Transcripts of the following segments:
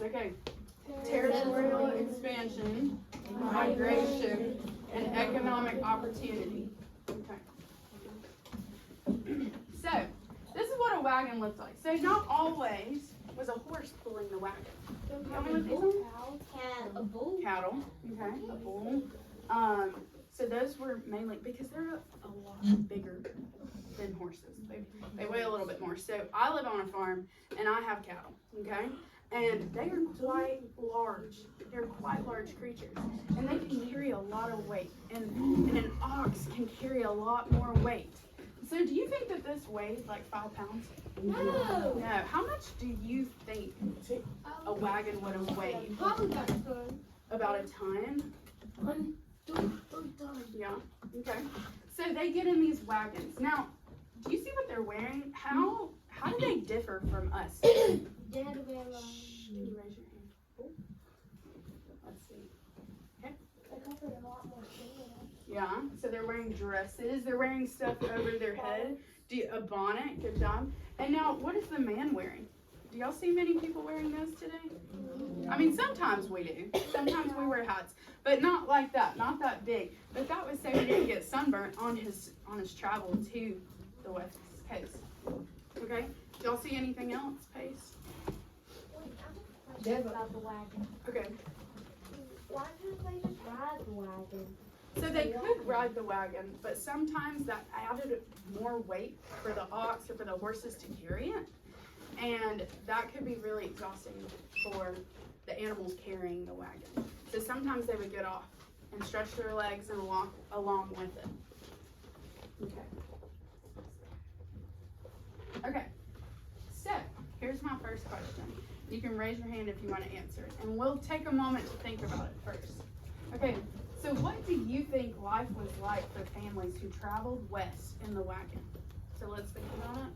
Okay. Territorial expansion, migration, and economic opportunity. Okay. So, this is what a wagon looked like. So, not always was a horse pulling the wagon. Tell me what these are. A bull. Cattle. Okay. A bull. So those were mainly because they're a lot bigger than horses. They weigh a little bit more. So I live on a farm and I have cattle. Okay. And they are quite large. They're quite large creatures. And they can carry a lot of weight. And an ox can carry a lot more weight. So do you think that this weighs like 5 pounds? No. No. How much do you think a wagon would have weighed? Probably about a ton. About a ton? 1, 2, 3 tons. Yeah. Okay. So they get in these wagons. Now, do you see what they're wearing? How do they differ from us? They had to wear Can you raise your hand? Oh. Let's see. They covered a lot more skin. Yeah. So they're wearing dresses. They're wearing stuff over their head. A bonnet. Good job. And now, what is the man wearing? Do y'all see many people wearing those today? I mean, sometimes we do. Sometimes we wear hats, but not like that. Not that big. But that was so he didn't get sunburnt on his travel to the West Coast. Okay. Do y'all see anything else, Pace? About the wagon. Okay. Why couldn't they just ride the wagon? So they could ride the wagon, but sometimes that added more weight for the ox or for the horses to carry it. And that could be really exhausting for the animals carrying the wagon. So sometimes they would get off and stretch their legs and walk along with it. Okay. Okay. So here's my first question. You can raise your hand if you want to answer it. And we'll take a moment to think about it first. Okay. So what do you think life was like for families who traveled west in the wagon? So let's think about it.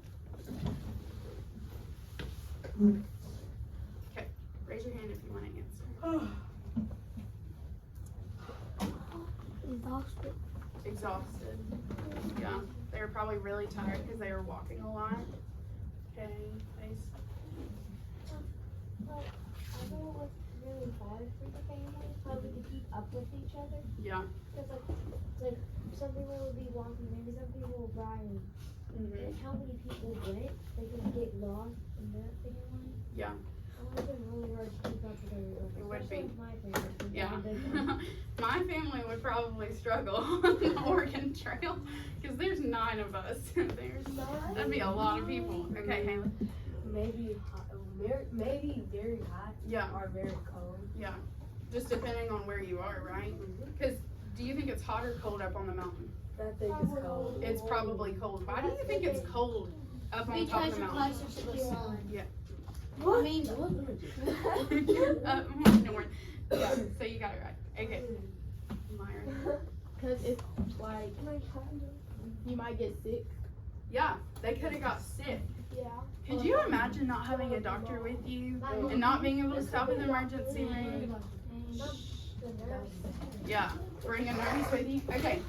Okay, raise your hand if you want to answer. Exhausted. Yeah, they were probably really tired because they were walking a lot. Okay, face. I know it was really hard for the families, probably to keep up with each other. Yeah. Because like some people would be walking, maybe some people would ride. Like how many people went, they could get lost in that family. Yeah. It would have been really hard to keep up with everyone. It would be. Especially with my family. Yeah. My family would probably struggle on the Oregon Trail because there's 9 of us. That'd be a lot of people. Okay, Haley. Maybe very hot. Yeah. Or very cold. Yeah. Just depending on where you are, right? Because do you think it's hot or cold up on the mountain? I think it's cold. It's probably cold. Why do you think it's cold up on top of the mountain? Because you're closer to the sun. Yeah. What? I mean, North. Yeah, so you got it right. Okay. Myron. Because it's like, you might get sick. Yeah, they could have got sick. yeah. Could you imagine not having a doctor with you and not being able to stop in the emergency room? Yeah, bring a nurse with you. Okay.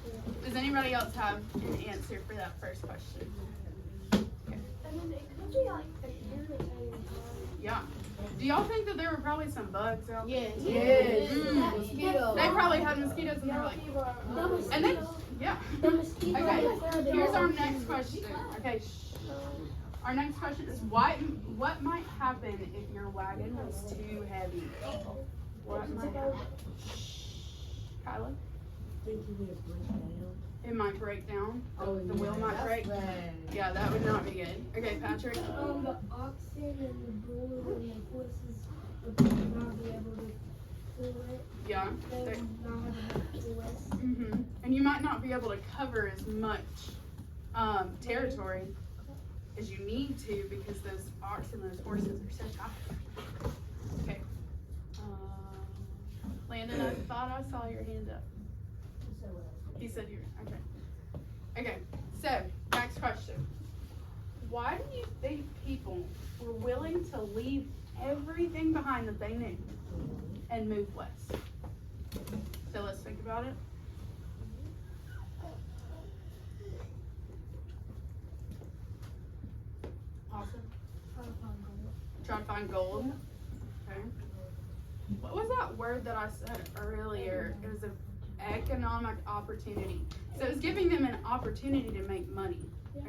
Does anybody else have an answer for that first question? And then it could be like a irritating Yeah. Do y'all think that there were probably some bugs out there? Yes. Mosquitoes. They probably had mosquitoes and they were like, and they, yeah. The mosquitoes. Okay, here's our next question. Okay, our next question is what might happen if your wagon was too heavy? What might happen? Kyla? Think you need to break down. It might break down. Oh, The wheel might that's break. bad. Yeah, that would not be good. Okay, Patrick? The oxen and the bulls and the horses would not be able to pull it. Yeah. They would not have enough force. And you might not be able to cover as much territory as you need to because those oxen and those horses are so tired. Okay. Landon, I thought I saw your hand up. He said you're okay. Okay, so next question. Why do you think people were willing to leave everything behind that they knew and move west? So let's think about it. Awesome. Try to find gold. Okay. what was that word that I said earlier? It was an economic opportunity. So it's giving them an opportunity to make money.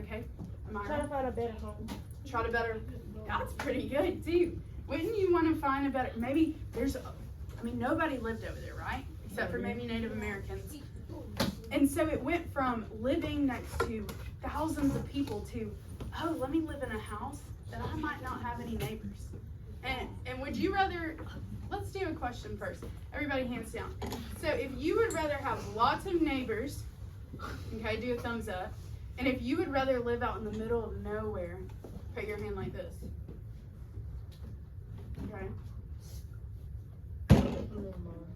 Okay? Am I Try to right? find a better home. Try to better. That's pretty good too. Wouldn't you want to find a better? Maybe there's. Nobody lived over there, right? Except for maybe Native Americans. And so it went from living next to thousands of people to, oh, let me live in a house that I might not have any neighbors. And would you rather? Let's do a question first. Everybody, hands down. So if you would rather have lots of neighbors, okay, do a thumbs up. And if you would rather live out in the middle of nowhere, put your hand like this. Okay.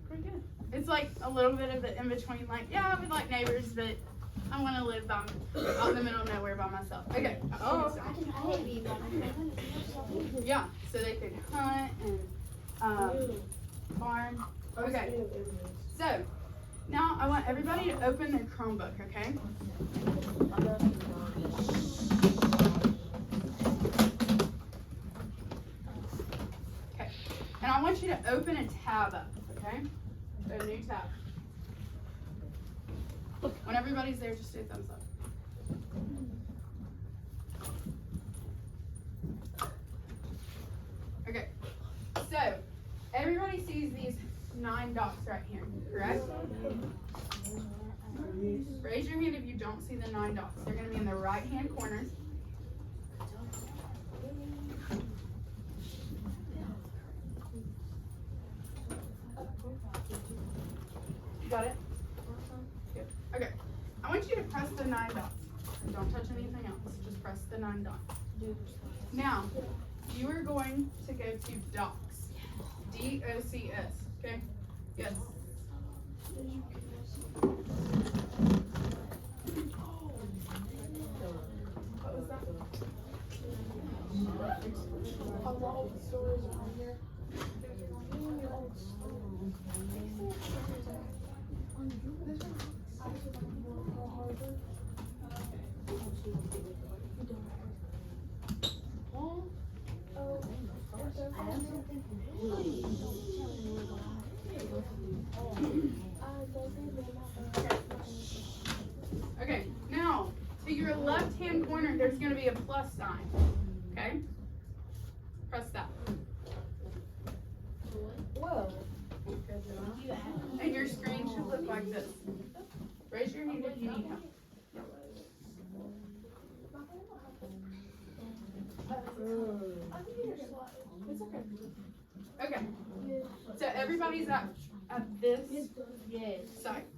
Pretty good. It's like a little bit of the in between, like, yeah, I would like neighbors, but I want to live out in the middle of nowhere by myself. Okay. Oh. I hate being Yeah, so they could hunt and farm. Okay. So now I want everybody to open their Chromebook, okay? Okay. And I want you to open a tab up, okay? A new tab. When everybody's there, just do a thumbs up. Okay. So everybody sees these 9 dots right here, correct? Raise your hand if you don't see the 9 dots. They're going to be in the right-hand corner. You got it? Good. Okay. I want you to press the 9 dots. Don't touch anything else. Just press the 9 dots. Now, you are going to go to Docs. D-O-C-S. Okay? Yes. What was that? A lot of stories on here. Okay, now to your left-hand corner, there's going to be a plus sign. Okay? Press that. Whoa. And your screen should look like this. Raise your hand if you need help. It's okay. Okay. So everybody's at this Yes. side.